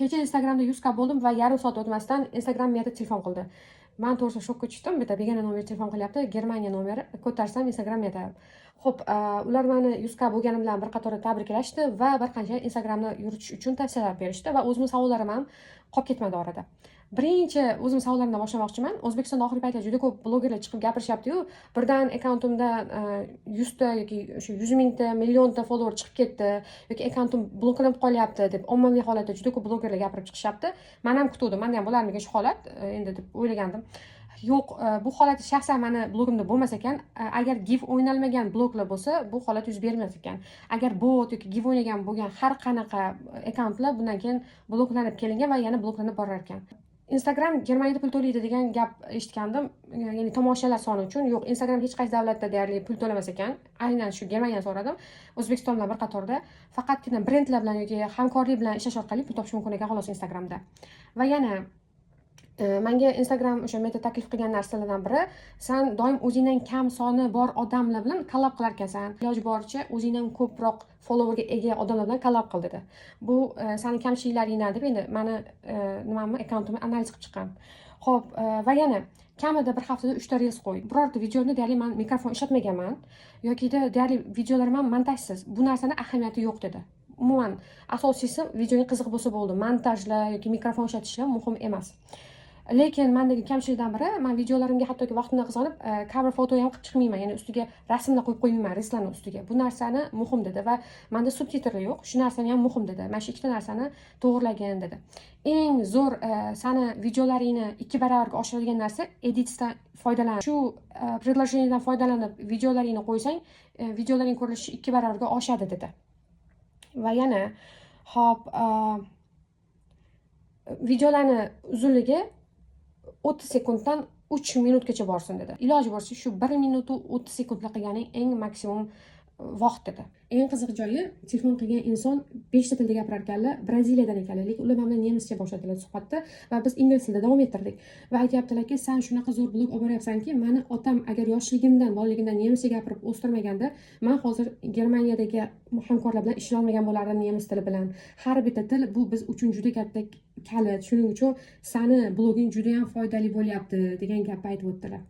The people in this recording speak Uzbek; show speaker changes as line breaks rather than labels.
Kecha Instagramda 100k bo'ldim va yarim soat o'tmasdan Instagram menga telefon qildi. Men to'g'risi shokka tushdim. Bitta begona nomer telefon qilyapti. Germaniya nomeri. Ko'tarsam Instagram menga. Xo'p, ular meni 100k bo'lganim bilan bir qator tabriklashdi va bir qancha Instagramni yuritish uchun tavsiyalar berishdi va o'zimni savollarim ham qolib ketmadi orada. Birinchi o'zim savollarimdan boshlamoqchiman. O'zbekistonda oxirgi paytda juda ko'p blogerlar chiqib gapirishyapti-yu, birdan akkauntimda 100 ta yoki o'sha 100 mingta, millionta follower chiqib ketdi yoki akkauntim bloklanib qolyapti deb ommaviy holatda juda ko'p blogerlar gapirib chiqishyapti. Men ham kutuvdim, menda ham bo'larmikan shu holat endi deb o'ylagandim. Yo'q, bu holat shaxsan meni blogimda bo'lmas ekan. Agar give o'ynalmagan bloglar bo'lsa, bu holat yuz bermas ekan. Agar bot yoki give o'ynagan bo'lgan har qanaqa akkauntlar bundan keyin bloklanib kelingan va yana bloklanib borar ekan. Instagram Germaniyada pul to'laydi degan gap eshitgandim, ya'ni tomoshalar soni uchun. Yo'q, Instagram hech qaysi davlatda deyarli pul to'lamas ekan. Aynan shu Germaniyani so'radim. O'zbekiston bilan bir qatorda faqatgina brendlar bilan yoki hamkorlik bilan ishlash orqali pul topish mumkin ekan xolos Instagramda. Va yana menga Instagram o'sha meta taklif qilgan narsalardan biri, sen doim o'zingdan kam soni bor odamlar bilan collab qilar ekansan. Iloji boricha o'zingdan ko'proq followerga ega odamlar bilan collab qil dedi. Bu seni kamchiliklaringdan deb endi meni nimamni akkauntimni analiz qilib chiqqan. Xo'p, va yana kamida bir haftada 3 ta reels qo'y. Birorta videoni deyarli men mikrofon ishlatmaganman yoki deyarli videolarim ham montajsiz. Bu narsani ahamiyati yo'q dedi. Umuman asosiysi videoga qiziq bo'lsa bo'ldi. Montajlar yoki mikrofon ishlatishlar muhim emas. Lekin mendagi kamchilikdan biri, men videolarimga hattoki vaqtimdan qizg'anib cover foto ham qilib chiqmayman, ya'ni ustiga rasmlar qo'yib qo'ymayman, reelslarni ustiga. Bu narsani muhim dedi va menda subtitrlar yo'q. Shu narsani ham muhim dedi. Mana shu ikkita narsani to'g'irlagin dedi. Eng zo'r seni videolaringni 2 baravarga oshiradigan narsa editdan foydalan. Shu предложениyadan foydalanib videolaringni qo'ysang, videolaring ko'rilishi 2 baravarga oshadi dedi. Va yana hop videolarni uzunligi 30 sekunddan 3 minutgacha borsin dedi. Iloji boricha shu 1 minut 30 sekundda qilganing eng maksimum vaqt dedi. Eng qiziq joyi, telefon qilgan inson 5 ta tilda gapirar ekanlar, Braziliyadan ekanlar, lekin ular bilan nemischa boshladilar suhbatni va biz ingliz tilida davom ettirdik. Va aytayaptilarki, sen shunaqa zo'r blog olib boryapsanki, meni otam agar yoshligimdan, bolaligimdan nemischa gapirib o'stirmaganda, men hozir Germaniyadagi hamkorlar bilan ishlay olmagan bo'lardim nemis tili bilan. Har bitta til bu biz uchun juda katta kalit. Shuning uchun seni bloging juda ham foydali bo'lyapti degan gapni aytib o'tdilar.